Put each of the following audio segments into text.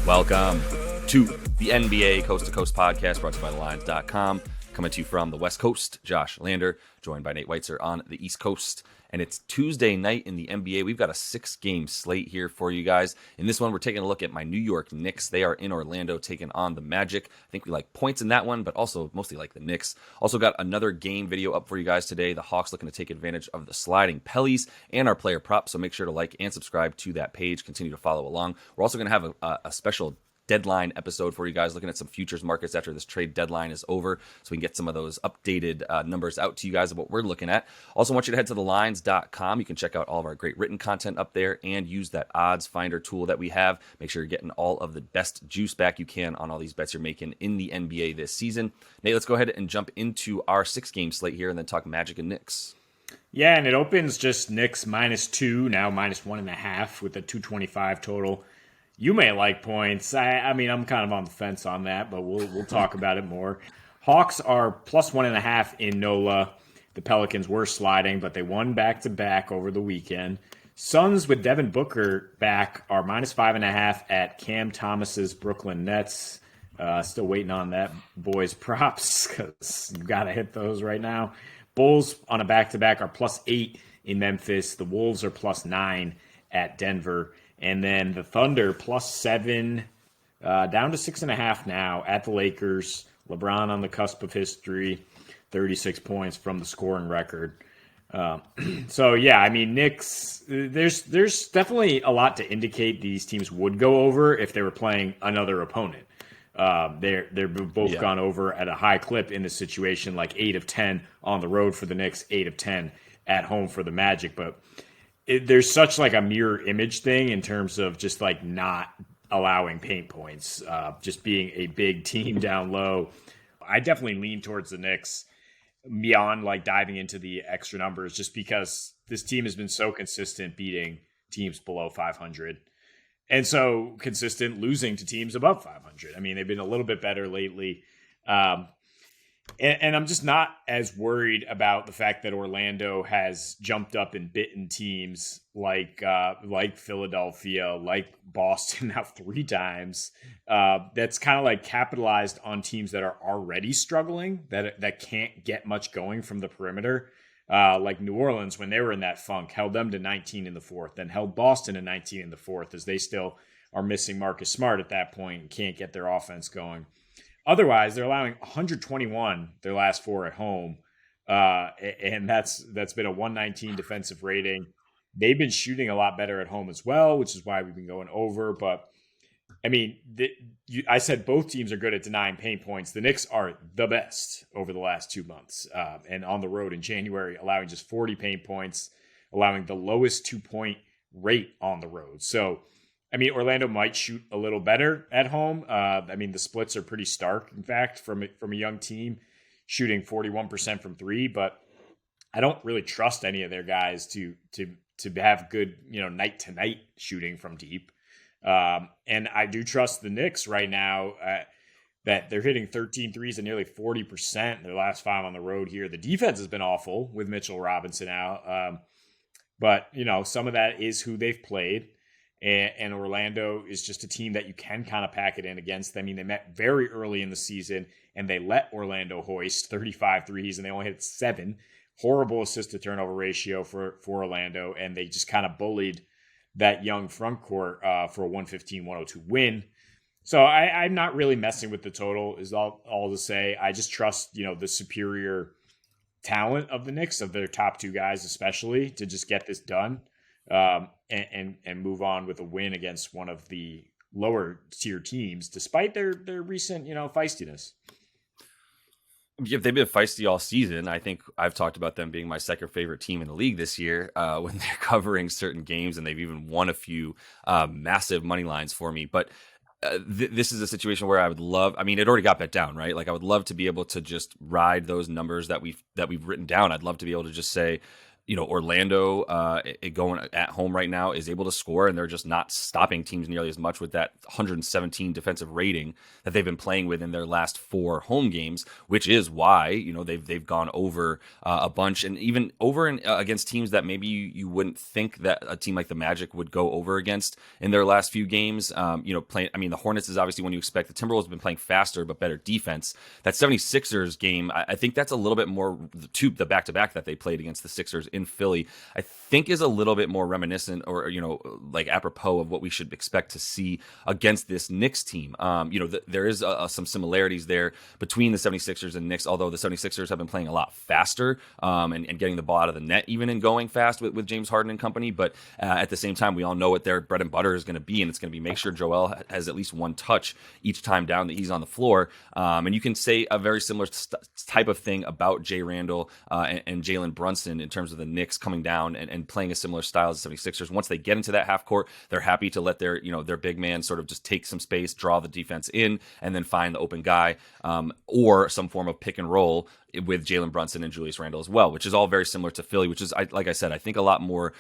Welcome to the NBA Coast to Coast podcast brought to you by thelines.com. Coming to you from the West Coast, Josh Lander, joined by Nate Weitzer on the East Coast. And it's Tuesday night in the NBA. We've got a 6-game slate here for you guys. In this one, we're taking a look at my New York Knicks. They are in Orlando taking on the Magic. I think we like points in that one, but also mostly like the Knicks. Also got another game video up for you guys today. The Hawks looking to take advantage of the sliding Pellies and our player props. So make sure to like and subscribe to that page. Continue to follow along. We're also going to have a special deadline episode for you guys, looking at some futures markets after this trade deadline is over, so we can get some of those updated numbers out to you guys of what we're looking at. Also want you to head to thelines.com. You can check out all of our great written content up there and use that odds finder tool that we have. Make sure you're getting all of the best juice back you can on all these bets you're making in the NBA this season. Nate, let's go ahead and jump into our 6-game slate here and then talk Magic and Knicks. Yeah, and it opens just Knicks -2, now -1.5 with a 225 total. You may like points. I mean, I'm kind of on the fence on that, but we'll talk about it more. Hawks are +1.5 in NOLA. The Pelicans were sliding, but they won back-to-back over the weekend. Suns with Devin Booker back are -5.5 at Cam Thomas's Brooklyn Nets. Still waiting on that boys' props because you got to hit those right now. Bulls on a back-to-back are +8 in Memphis. The Wolves are +9 at Denver. And then the Thunder +7, down to 6.5 now at the Lakers. LeBron on the cusp of history, 36 points from the scoring record. So, yeah, I mean, Knicks, there's definitely a lot to indicate these teams would go over if they were playing another opponent. They've both gone over at a high clip in this situation, like 8 of 10 on the road for the Knicks, 8 of 10 at home for the Magic. But there's such like a mirror image thing in terms of just like not allowing paint points, just being a big team down low. I definitely lean towards the Knicks beyond like diving into the extra numbers, just because this team has been so consistent beating teams below 500 and so consistent losing to teams above 500. I mean, they've been a little bit better lately. And I'm just not as worried about the fact that Orlando has jumped up and bitten teams like Philadelphia, like Boston now 3 times. That's kind of like capitalized on teams that are already struggling, that can't get much going from the perimeter. Like New Orleans, when they were in that funk, held them to 19 in the fourth, then held Boston to 19 in the fourth, as they still are missing Marcus Smart at that point and can't get their offense going. Otherwise, they're allowing 121 their last 4 at home, and that's been a 119 defensive rating. They've been shooting a lot better at home as well, which is why we've been going over. But, I mean, I said both teams are good at denying paint points. The Knicks are the best over the last 2 months, and on the road in January, allowing just 40 paint points, allowing the lowest 2-point rate on the road. So, I mean, Orlando might shoot a little better at home. I mean, the splits are pretty stark, in fact, from a young team, shooting 41% from 3. But I don't really trust any of their guys to have good, night-to-night shooting from deep. And I do trust the Knicks right now that they're hitting 13 threes and nearly 40% their last 5 on the road here. The defense has been awful with Mitchell Robinson out. But, some of that is who they've played. And Orlando is just a team that you can kind of pack it in against. I mean, they met very early in the season, and they let Orlando hoist 35 threes, and they only hit 7. Horrible assist-to-turnover ratio for Orlando, and they just kind of bullied that young front court for a 115-102 win. So I'm not really messing with the total, is all to say. I just trust, the superior talent of the Knicks, of their top 2 guys especially, to just get this done. And move on with a win against one of the lower tier teams, despite their recent, feistiness. If they've been feisty all season, I think I've talked about them being my second favorite team in the league this year when they're covering certain games, and they've even won a few massive money lines for me. But this is a situation where I would love, I mean, it already got bet down, right? Like I would love to be able to just ride those numbers that we've written down. I'd love to be able to just say, Orlando going at home right now is able to score, and they're just not stopping teams nearly as much with that 117 defensive rating that they've been playing with in their last 4 home games, which is why they've gone over a bunch, and even over against teams that maybe you wouldn't think that a team like the Magic would go over against in their last few games. The Hornets is obviously one you expect. The Timberwolves have been playing faster but better defense. That 76ers game, I think that's a little bit more the back-to-back that they played against the Sixers in Philly, I think is a little bit more reminiscent or like apropos of what we should expect to see against this Knicks team. There is some similarities there between the 76ers and Knicks, although the 76ers have been playing a lot faster and getting the ball out of the net even and going fast with James Harden and company. But at the same time, we all know what their bread and butter is going to be, and it's going to be make sure Joel has at least one touch each time down that he's on the floor. And you can say a very similar type of thing about Jay Randall and Jalen Brunson in terms of the Knicks coming down and playing a similar style as the 76ers. Once they get into that half court, they're happy to let their big man sort of just take some space, draw the defense in, and then find the open guy or some form of pick and roll with Jalen Brunson and Julius Randle as well, which is all very similar to Philly, which is, like I said, I think a lot more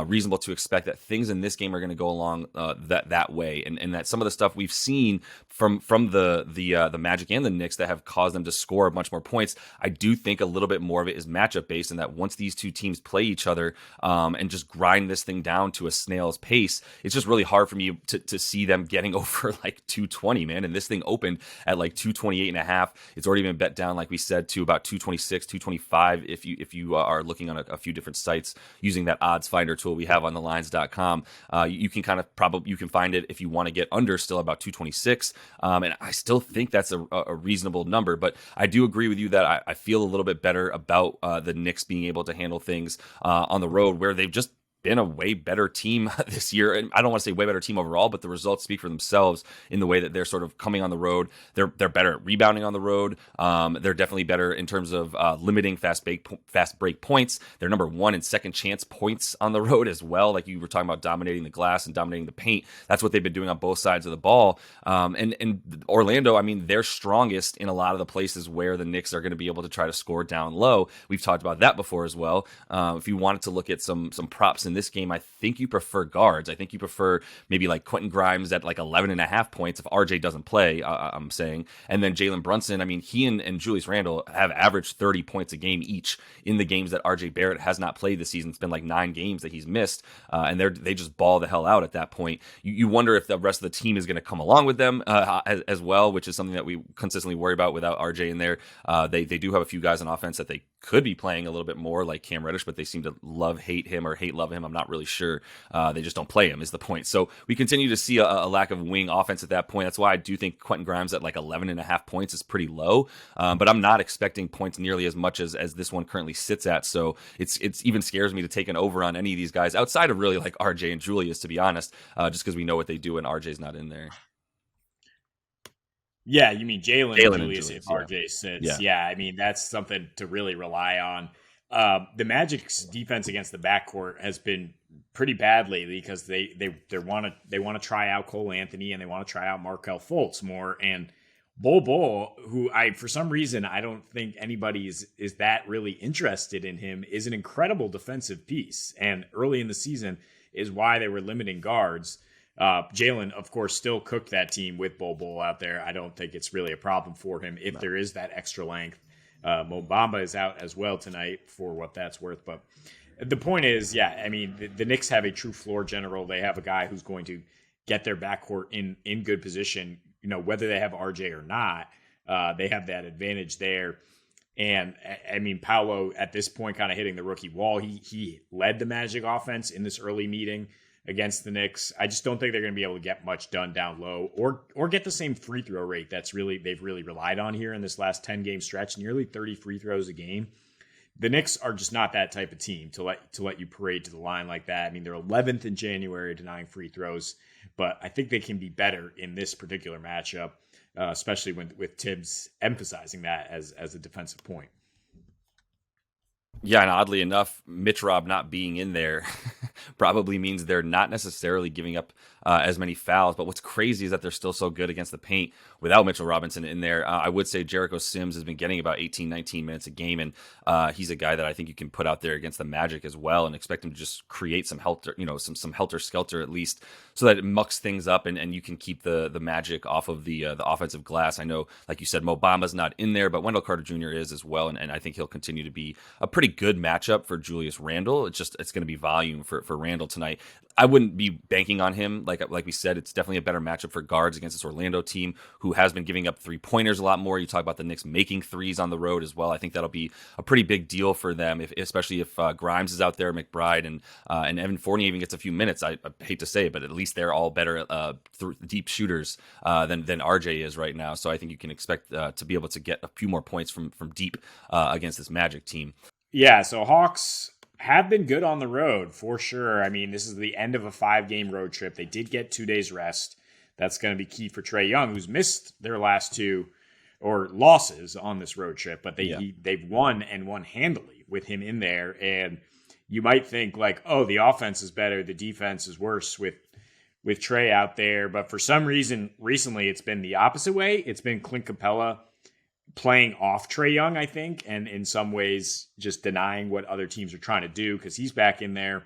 reasonable to expect that things in this game are going to go along that way, and that some of the stuff we've seen from the Magic and the Knicks that have caused them to score much more points, I do think a little bit more of it is matchup based, and that once these two teams play each other and just grind this thing down to a snail's pace, it's just really hard for me to see them getting over like 220, man. And this thing opened at like 228.5. It's already been bet down, like we said, to about 226, 225 if you are looking on a few different sites using that odds finder tool we have on thelines.com. You can you can find it if you want to get under still about 226, and I still think that's a reasonable number. But I do agree with you that I feel a little bit better about the Knicks being able to handle things on the road, where they've just been a way better team this year. And I don't want to say way better team overall, but the results speak for themselves in the way that they're sort of coming on the road. They're better at rebounding on the road. They're definitely better in terms of limiting fast break points. They're number 1 in second chance points on the road as well. Like you were talking about dominating the glass and dominating the paint. That's what they've been doing on both sides of the ball. And Orlando, I mean, they're strongest in a lot of the places where the Knicks are going to be able to try to score down low. We've talked about that before as well. If you wanted to look at some props in this game, I think you prefer guards. I think you prefer maybe like Quentin Grimes at like 11.5 points if RJ doesn't play, I'm saying. And then Jalen Brunson, I mean, he and Julius Randle have averaged 30 points a game each in the games that RJ Barrett has not played this season. It's been like 9 games that he's missed, and they just ball the hell out at that point. You wonder if the rest of the team is going to come along with them as well, which is something that we consistently worry about without RJ in there. They do have a few guys on offense that they could be playing a little bit more, like Cam Reddish, but they seem to hate him or hate love him. I'm not really sure. They just don't play him is the point. So we continue to see a lack of wing offense at that point. That's why I do think Quentin Grimes at like 11.5 points is pretty low. But I'm not expecting points nearly as much as this one currently sits at. So it's even scares me to take an over on any of these guys outside of really like RJ and Julius, to be honest, just because we know what they do and RJ's not in there. Yeah, you mean Jalen and Julius if yeah. RJ sits. Yeah, I mean, that's something to really rely on. The Magic's defense against the backcourt has been pretty bad lately because they want to try out Cole Anthony and they want to try out Markelle Fultz more. And Bol, who for some reason I don't think anybody is that really interested in him, is an incredible defensive piece. And early in the season is why they were limiting guards. Jalen, of course, still cooked that team with Bol out there. I don't think it's really a problem for him if there is that extra length. Mo Bamba is out as well tonight for what that's worth. But the point is, yeah, I mean, the Knicks have a true floor general. They have a guy who's going to get their backcourt in good position, whether they have RJ or not. They have that advantage there. And I mean, Paolo at this point kind of hitting the rookie wall. He led the Magic offense in this early meeting against the Knicks. I just don't think they're going to be able to get much done down low or get the same free throw rate they've really relied on here in this last 10-game stretch, nearly 30 free throws a game. The Knicks are just not that type of team to let you parade to the line like that. I mean, they're 11th in January denying free throws, but I think they can be better in this particular matchup, especially with Tibbs emphasizing that as a defensive point. Yeah, and oddly enough, Mitch Rob not being in there probably means they're not necessarily giving up as many fouls. But what's crazy is that they're still so good against the paint without Mitchell Robinson in there. I would say Jericho Sims has been getting about 18, 19 minutes a game, and he's a guy that I think you can put out there against the Magic as well and expect him to just create some helter, some helter skelter at least, so that it mucks things up and you can keep the Magic off of the offensive glass. I know, like you said, Mo Bamba's not in there, but Wendell Carter Jr. is as well, and I think he'll continue to be a pretty good matchup for Julius Randle. It's going to be volume for Randle tonight. I wouldn't be banking on him. Like we said, it's definitely a better matchup for guards against this Orlando team who has been giving up 3-pointers a lot more. You talk about the Knicks making threes on the road as well. I think that'll be a pretty big deal for them, especially if Grimes is out there, McBride, and Evan Fournier even gets a few minutes. I hate to say it, but at least they're all better deep shooters than RJ is right now. So I think you can expect to be able to get a few more points from deep against this Magic team. Yeah, so Hawks have been good on the road for sure. I mean, this is the end of a 5-game road trip. They did get 2 days rest. That's going to be key for Trae Young, who's missed their last 2 or losses on this road trip, but they've won and won handily with him in there. And you might think like, oh, the offense is better, the defense is worse with Trae out there. But for some reason, recently it's been the opposite way. It's been Clint Capella playing off Trae Young, I think, and in some ways just denying what other teams are trying to do, because he's back in there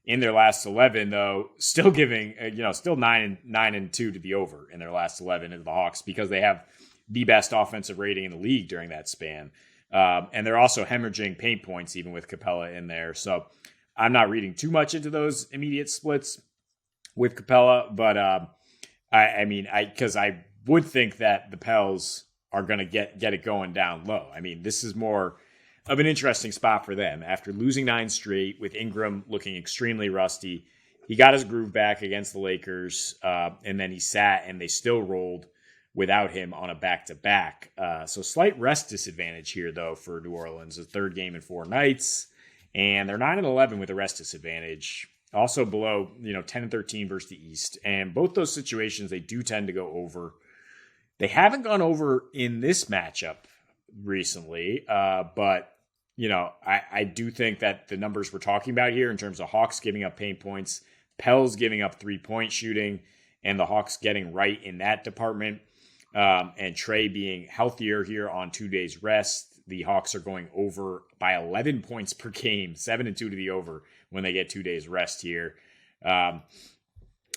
in their last 11, though, still giving, still 9-2 to the over in their last 11 of the Hawks, because they have the best offensive rating in the league during that span. And they're also hemorrhaging paint points even with Capella in there. So I'm not reading too much into those immediate splits with Capella, but I would think that the Pels are going to get it going down low. I mean, this is more of an interesting spot for them. After losing 9 straight with Ingram looking extremely rusty, he got his groove back against the Lakers, and then he sat, and they still rolled without him on a back-to-back. So slight rest disadvantage here, though, for New Orleans. A 3rd game in 4 nights, and they're 9-11 with a rest disadvantage. Also below, 10-13 versus the East. And both those situations, they do tend to go over. They haven't gone over in this matchup recently, but, I do think that the numbers we're talking about here in terms of Hawks giving up paint points, Pels giving up 3-point shooting, and the Hawks getting right in that department, and Trae being healthier here on 2 days rest, the Hawks are going over by 11 points per game, 7-2 to the over when they get 2 days rest here.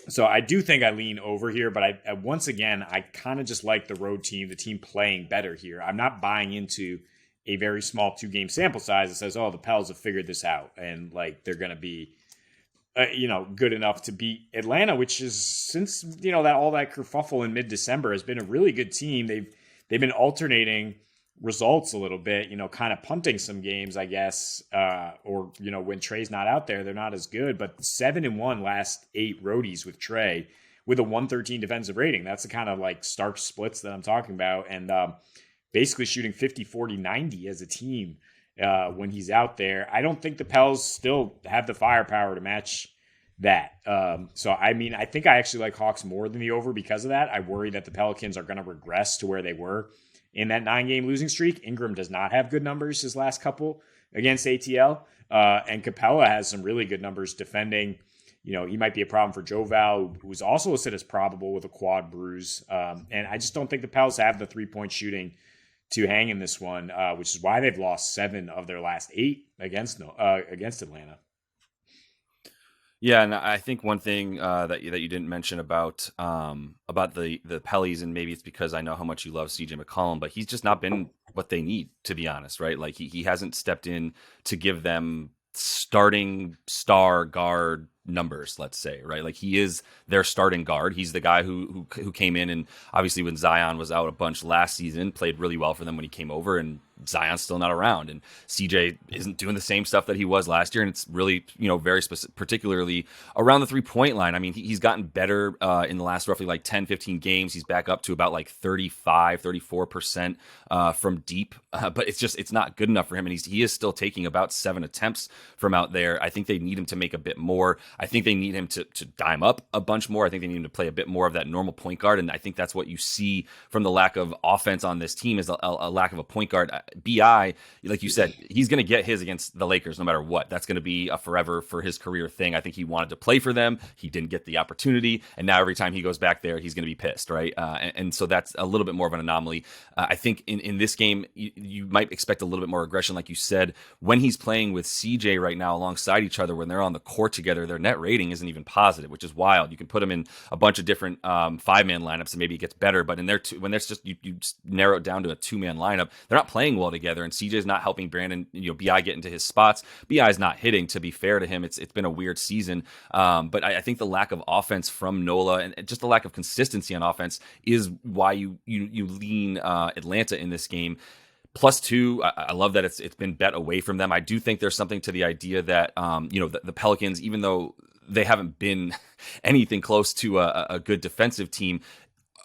So I do think I lean over here, but I once again, I kind of just like the road team, the team playing better here. I'm not buying into a very small 2-game sample size that says, oh, the Pels have figured this out and like they're going to be, good enough to beat Atlanta, which is since, that all that kerfuffle in mid-December has been a really good team. They've been alternating results a little bit, kind of punting some games, I guess, or, when Trae's not out there, they're not as good, but 7-1 last 8 roadies with Trae with a 113 defensive rating. That's the kind of like stark splits that I'm talking about. And basically shooting 50, 40, 90 as a team when he's out there. I don't think the Pels still have the firepower to match that. So, I think I actually like Hawks more than the over because of that. I worry that the Pelicans are going to regress to where they were in that 9-game losing streak. Ingram does not have good numbers his last couple against ATL. And Capella has some really good numbers defending. He might be a problem for Joe Val, who's also listed as probable with a quad bruise. And I just don't think the Pels have the 3-point shooting to hang in this one, which is why they've lost 7 of their last 8 against Atlanta. Yeah, and I think one thing that you didn't mention about the Pellies, and maybe it's because I know how much you love CJ McCollum, but he's just not been what they need, to be honest, right? Like he hasn't stepped in to give them starting star guard numbers, let's say, right? Like he is their starting guard. He's the guy who came in, and obviously when Zion was out a bunch last season, played really well for them when he came over, and Zion's still not around, and CJ isn't doing the same stuff that he was last year, and it's really, very specific, particularly around the 3-point line. I mean, he's gotten better in the last roughly like 10, 15 games. He's back up to about like 35, 34% from deep, but it's not good enough for him, and he is still taking about 7 attempts from out there. I think they need him to make a bit more. I think they need him to dime up a bunch more. I think they need him to play a bit more of that normal point guard, and I think that's what you see from the lack of offense on this team is a lack of a point guard. BI, like you said, he's going to get his against the Lakers no matter what. That's going to be a forever for his career thing. I think he wanted to play for them. He didn't get the opportunity. And now every time he goes back there, he's going to be pissed, right? And so that's a little bit more of an anomaly. I think in this game, you might expect a little bit more aggression, like you said. When he's playing with CJ right now alongside each other, when they're on the court together, their net rating isn't even positive, which is wild. You can put them in a bunch of different five-man lineups and maybe it gets better, but in their when there's just you narrow it down to a two-man lineup, they're not playing well together, and CJ's not helping Brandon, BI get into his spots. BI's not hitting, to be fair to him. It's been a weird season, but I think the lack of offense from Nola and just the lack of consistency on offense is why you lean Atlanta in this game. +2, I love that it's been bet away from them. I do think there's something to the idea that the Pelicans, even though they haven't been anything close to a good defensive team,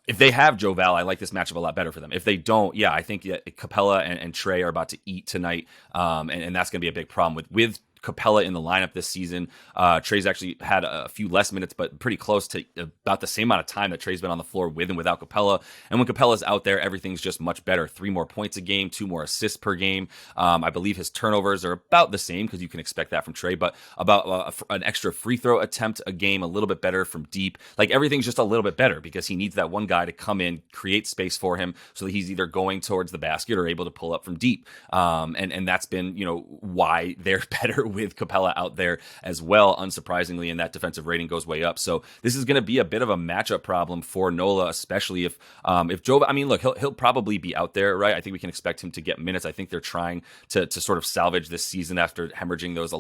if they have Joe Val, I like this matchup a lot better for them. If they don't, yeah, I think Capella and Trey are about to eat tonight, and that's going to be a big problem with Capella in the lineup this season. Trey's actually had a few less minutes, but pretty close to about the same amount of time that Trey's been on the floor with and without Capella. And when Capella's out there, everything's just much better. 3 more points a game, 2 more assists per game. I believe his turnovers are about the same because you can expect that from Trey, but about an extra free throw attempt a game, a little bit better from deep. Like everything's just a little bit better because he needs that one guy to come in, create space for him so that he's either going towards the basket or able to pull up from deep. And that's been, why they're better with Capella out there as well, unsurprisingly, and that defensive rating goes way up. So this is going to be a bit of a matchup problem for Nola, especially if Joe. I mean, look, he'll probably be out there, right? I think we can expect him to get minutes. I think they're trying to sort of salvage this season after hemorrhaging those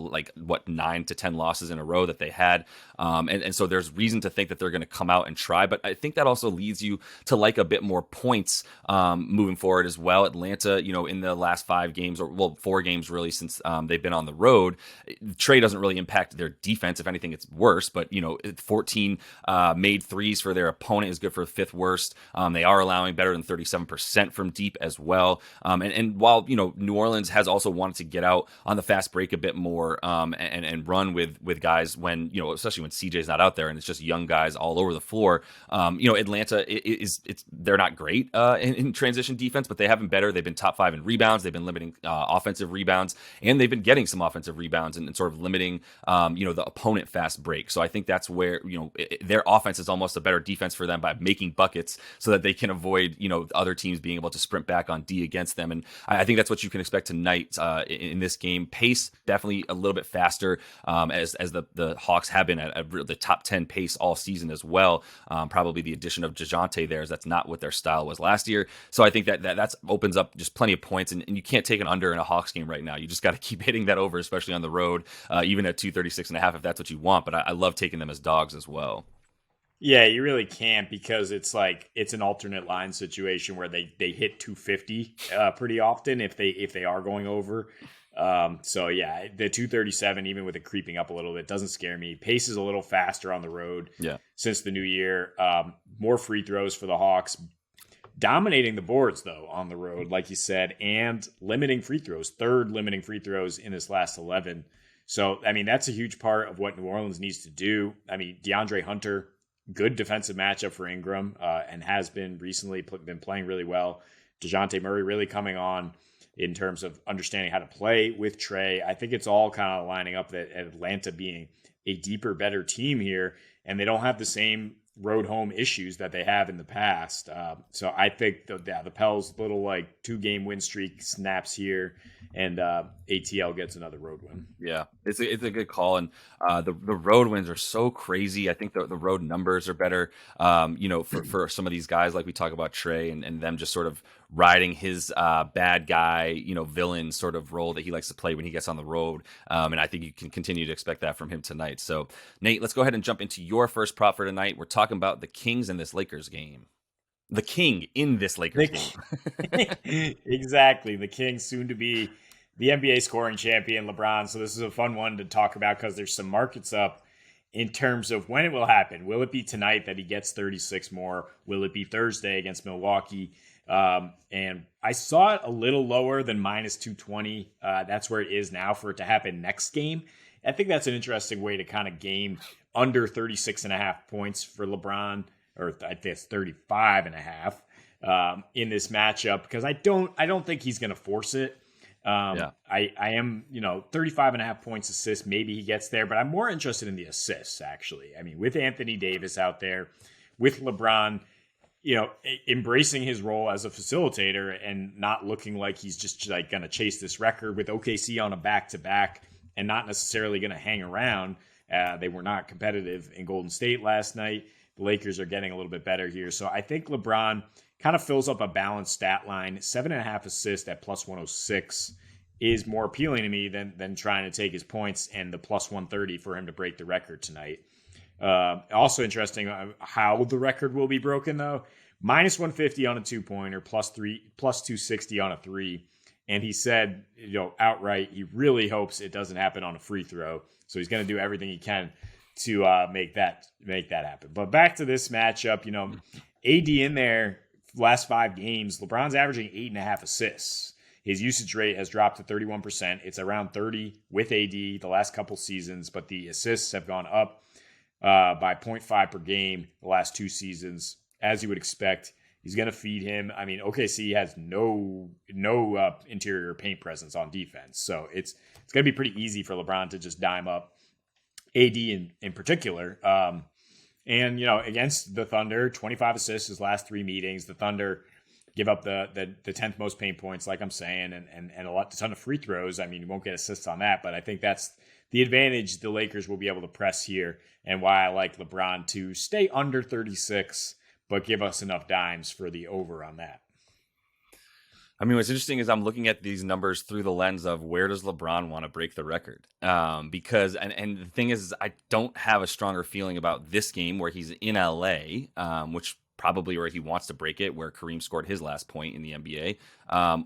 9 to 10 losses in a row that they had, and so there's reason to think that they're going to come out and try. But I think that also leads you to like a bit more points moving forward as well. Atlanta, in the last 5 games, or 4 games really since they've been on the road. Trey doesn't really impact their defense. If anything, it's worse. But 14 made threes for their opponent is good for 5th worst. They are allowing better than 37% from deep as well. And while New Orleans has also wanted to get out on the fast break a bit more and run with guys when especially when CJ's not out there and it's just young guys all over the floor. Atlanta they're not great in transition defense, but they have been better. They've been top 5 in rebounds. They've been limiting offensive rebounds, and they've been getting some offensive rebounds and sort of limiting the opponent fast break. So I think that's where their offense is almost a better defense for them by making buckets so that they can avoid other teams being able to sprint back on D against them. And I think that's what you can expect tonight in this game. Pace definitely a little bit faster as the Hawks have been at the top 10 pace all season as well. Probably the addition of DeJounte there, as that's not what their style was last year. So I think that opens up just plenty of points, and you can't take an under in a Hawks game right now. You just got to keep hitting that over, especially on the road, even at 236.5 if that's what you want. But I love taking them as dogs as well. Yeah, you really can't, because it's an alternate line situation where they hit 250 pretty often if they are going over. So yeah, the 237, even with it creeping up a little bit, doesn't scare me. Pace is a little faster on the road since the new year. More free throws for the Hawks. Dominating the boards, though, on the road, like you said, and limiting free throws. 3rd limiting free throws in his last 11. So, I mean, that's a huge part of what New Orleans needs to do. I mean, DeAndre Hunter, good defensive matchup for Ingram, and has been recently been playing really well. DeJounte Murray really coming on in terms of understanding how to play with Trey. I think it's all kind of lining up that Atlanta being a deeper, better team here, and they don't have the same road home issues that they have in the past. So I think the Pels little 2-game win streak snaps here, and ATL gets another road win. Yeah, it's a good call, and the road wins are so crazy. I think the road numbers are better, for some of these guys, like we talk about Trey and them just sort of riding his bad guy, villain sort of role that he likes to play when he gets on the road. And I think you can continue to expect that from him tonight. So Nate, let's go ahead and jump into your first prop for tonight. We're talking about the Kings in this Lakers game. The King in this Lakers game. Exactly. The King, soon to be the NBA scoring champion, LeBron. So this is a fun one to talk about because there's some markets up in terms of when it will happen. Will it be tonight that he gets 36 more? Will it be Thursday against Milwaukee? And I saw it a little lower than -220. That's where it is now for it to happen next game. I think that's an interesting way to kind of game under 36.5 points for LeBron, or I think it's 35.5. in this matchup because I don't think he's going to force it. Yeah. I am, 35.5 points assists. Maybe he gets there, but I'm more interested in the assists, actually. I mean, with Anthony Davis out there, with LeBron, embracing his role as a facilitator and not looking like he's just like going to chase this record with OKC on a back-to-back and not necessarily going to hang around. They were not competitive in Golden State last night. The Lakers are getting a little bit better here. So I think LeBron kind of fills up a balanced stat line. 7.5 assists at plus 106 is more appealing to me than trying to take his points and the plus 130 for him to break the record tonight. Also interesting how the record will be broken, though. Minus 150 on a 2-pointer, plus 260 on a 3. And he said, outright, he really hopes it doesn't happen on a free throw. So he's going to do everything he can to make that happen. But back to this matchup, AD in there, last 5 games, LeBron's averaging 8.5 assists. His usage rate has dropped to 31%. It's around 30 with AD the last couple seasons, but the assists have gone up by 0.5 per game the last 2 seasons, as you would expect. He's going to feed him. I mean, OKC has no interior paint presence on defense, so it's going to be pretty easy for LeBron to just dime up AD in particular. And against the Thunder, 25 assists his last 3 meetings. The Thunder give up the 10th most paint points, like I'm saying, and a ton of free throws. I mean, you won't get assists on that, but I think that's the advantage the Lakers will be able to press here, and why I like LeBron to stay under 36, but give us enough dimes for the over on that. I mean, what's interesting is I'm looking at these numbers through the lens of where does LeBron want to break the record? Because the thing is, I don't have a stronger feeling about this game where he's in LA, which probably where he wants to break it, where Kareem scored his last point in the NBA.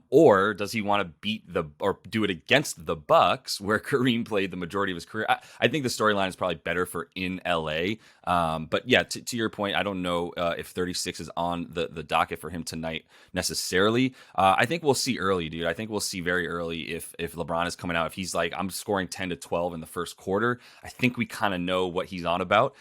Or does he want to do it against the Bucks, where Kareem played the majority of his career? I think the storyline is probably better for in LA. But yeah, to your point, I don't know if 36 is on the docket for him tonight necessarily. I think we'll see early, dude. I think we'll see very early if LeBron is coming out. If he's like, I'm scoring 10 to 12 in the first quarter, I think we kind of know what he's on about.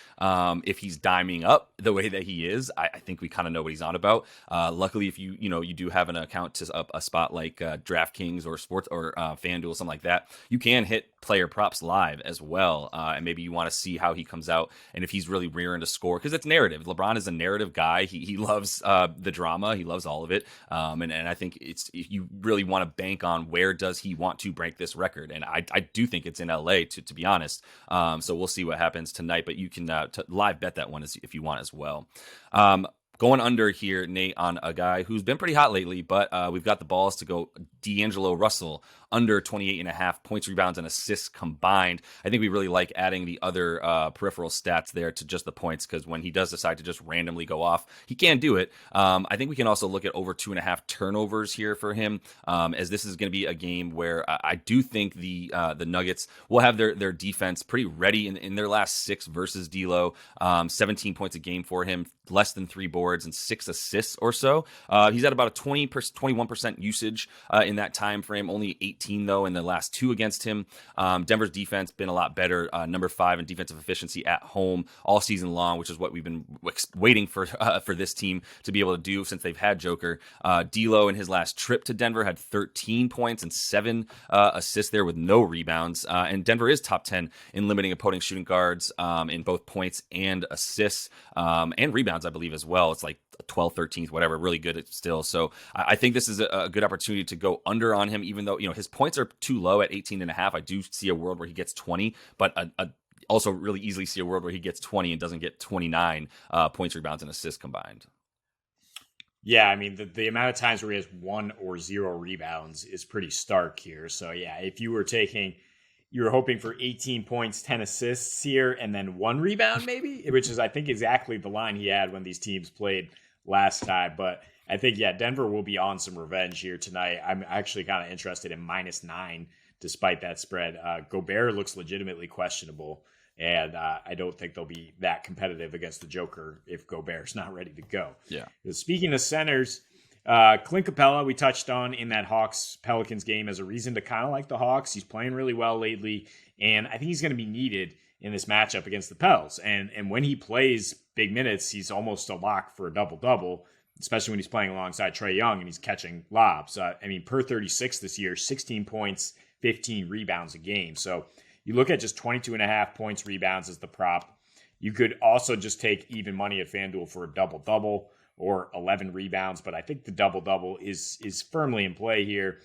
If he's diming up the way that he is, I think we kind of know what he's on about. Luckily, if you do have an account to a spot like DraftKings or Sports or FanDuel, something like that, you can hit player props live as well. And maybe you want to see how he comes out and if he's really rearing to score, because it's narrative. LeBron is a narrative guy. He loves the drama. He loves all of it. And I think you really want to bank on where does he want to break this record. And I do think it's in LA to be honest. So we'll see what happens tonight, but you can live bet that one if you want as well. Going under here, Nate, on a guy who's been pretty hot lately, but we've got the balls to go D'Angelo Russell under 28.5 points, rebounds, and assists combined. I think we really like adding the other peripheral stats there to just the points, because when he does decide to just randomly go off, he can do it. I think we can also look at over 2.5 turnovers here for him, as this is going to be a game where I do think the Nuggets will have their defense pretty ready in their last 6 versus D'Lo. 17 points a game for him, less than 3 boards and 6 assists or so. He's at about a 21% usage in that time frame, only 18 though in the last 2 against him. Denver's defense been a lot better, number 5 in defensive efficiency at home all season long, which is what we've been waiting for this team to be able to do since they've had Joker. D'Lo in his last trip to Denver had 13 points and 7 assists there with no rebounds. And Denver is top 10 in limiting opposing shooting guards in both points and assists and rebounds, I believe, as well. It's like 12th, 13th, whatever, really good still. So I think this is a good opportunity to go under on him, even though, his points are too low at 18.5. I do see a world where he gets 20, but also really easily see a world where he gets 20 and doesn't get 29 points, rebounds, and assists combined. Yeah, I mean, the amount of times where he has 1 or 0 rebounds is pretty stark here. So yeah, if you were hoping for 18 points, 10 assists here, and then 1 rebound maybe, which is, I think, exactly the line he had when these teams played last time. But I think, yeah, Denver will be on some revenge here tonight. I'm actually kind of interested in -9 despite that spread. Gobert looks legitimately questionable, and I don't think they'll be that competitive against the Joker if Gobert's not ready to go. Yeah. Speaking of centers, Clint Capella, we touched on in that Hawks-Pelicans game as a reason to kind of like the Hawks. He's playing really well lately, and I think he's going to be needed in this matchup against the Pels. And when he plays big minutes, he's almost a lock for a double-double. especially when he's playing alongside Trae Young and he's catching lobs. Per 36 this year, 16 points, 15 rebounds a game. So you look at just 22.5 points, rebounds as the prop. You could also just take even money at FanDuel for a double-double or 11 rebounds, but I think the double-double is firmly in play here.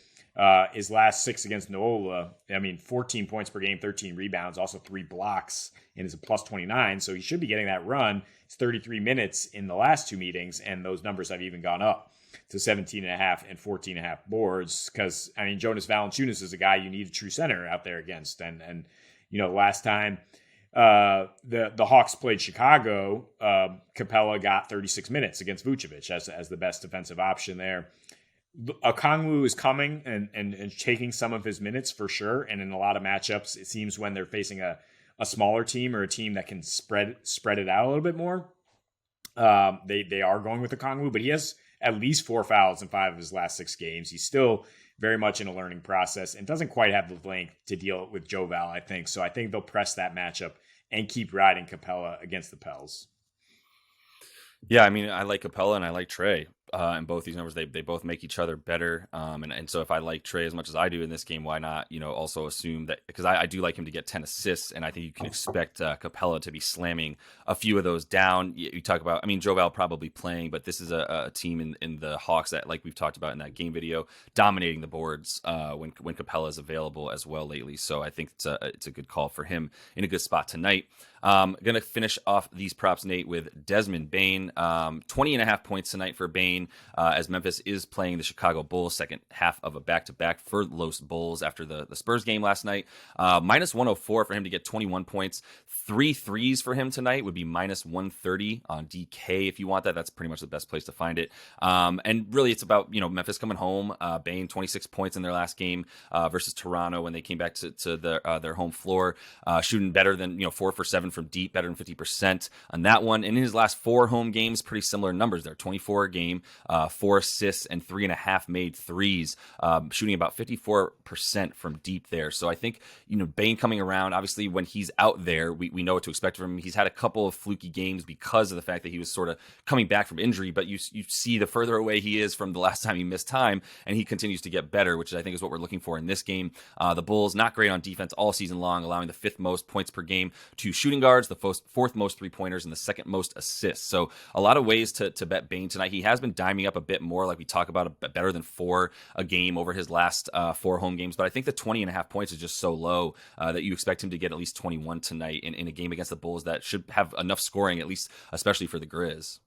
His last 6 against Nola, 14 points per game, 13 rebounds, also 3 blocks, and is a plus 29. So he should be getting that run. It's 33 minutes in the last 2 meetings, and those numbers have even gone up to 17.5 and 14.5 boards. Because, Jonas Valanciunas is a guy you need a true center out there against. And last time the Hawks played Chicago, Capella got 36 minutes against Vucevic as the best defensive option there. Okongwu is coming and taking some of his minutes for sure. And in a lot of matchups, it seems when they're facing a smaller team or a team that can spread it out a little bit more, they are going with Okongwu, but he has at least 4 fouls in 5 of his last 6 games. He's still very much in a learning process and doesn't quite have the length to deal with Joe Val, I think. So I think they'll press that matchup and keep riding Capella against the Pels. Yeah, I like Capella and I like Trae. And both these numbers, they both make each other better. And so if I like Trae as much as I do in this game, why not, also assume that, because I do like him to get 10 assists, and I think you can expect Capella to be slamming a few of those down. You talk about, Joe Val probably playing, but this is a team in the Hawks that, like we've talked about in that game video, dominating the boards when Capella is available as well lately. So I think it's a good call for him in a good spot tonight. Going to finish off these props, Nate, with Desmond Bane. 20.5 points tonight for Bane, as Memphis is playing the Chicago Bulls, second half of a back-to-back for Los Bulls after the Spurs game last night. Minus 104 for him to get 21 points. 3 threes for him tonight would be minus 130 on DK if you want that. That's pretty much the best place to find it. And really, it's about Memphis coming home. Bane 26 points in their last game versus Toronto when they came back to their home floor, shooting better than 4 for 7 from deep, better than 50% on that one. And in his last 4 home games, pretty similar numbers there: 24 a game, 4 assists, and 3.5 made threes, shooting about 54% from deep there. So I think Bane coming around. Obviously, when he's out there, we know what to expect from him. He's had a couple of fluky games because of the fact that he was sort of coming back from injury, but you see the further away he is from the last time he missed time, and he continues to get better, which I think is what we're looking for in this game. The Bulls not great on defense all season long, allowing the 5th most points per game to shooting guards, the 4th most 3-pointers, and the 2nd most assists. So a lot of ways to bet Bane tonight. He has been diming up a bit more, like we talk about, better than 4 a game over his last 4 home games. But I think the 20.5 points is just so low that you expect him to get at least 21 tonight in a game against the Bulls that should have enough scoring, at least, especially for the Grizz.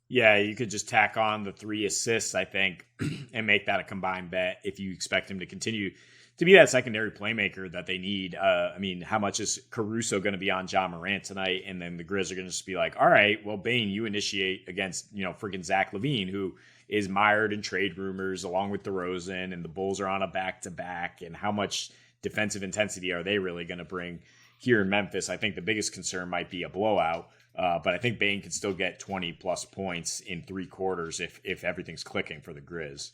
Yeah, you could just tack on the 3 assists, I think, and make that a combined bet if you expect him to continue to be that secondary playmaker that they need. How much is Caruso going to be on Ja Morant tonight? And then the Grizz are going to just be like, all right, well, Bane, you initiate against, freaking Zach LaVine, who is mired in trade rumors along with DeRozan, and the Bulls are on a back-to-back. And how much defensive intensity are they really going to bring here in Memphis? I think the biggest concern might be a blowout. But I think Bane can still get 20-plus points in 3 quarters if everything's clicking for the Grizz.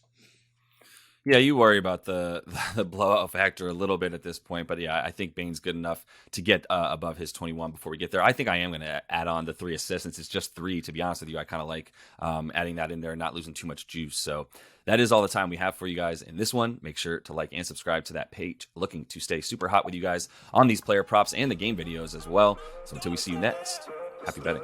Yeah, you worry about the blowout factor a little bit at this point, but yeah, I think Bane's good enough to get above his 21 before we get there. I think I am going to add on the 3 assists since it's just 3. To be honest with you, I kind of like adding that in there and not losing too much juice. So that is all the time we have for you guys in this one. Make sure to like and subscribe to that page. Looking to stay super hot with you guys on these player props and the game videos as well. So until we see you next, happy betting.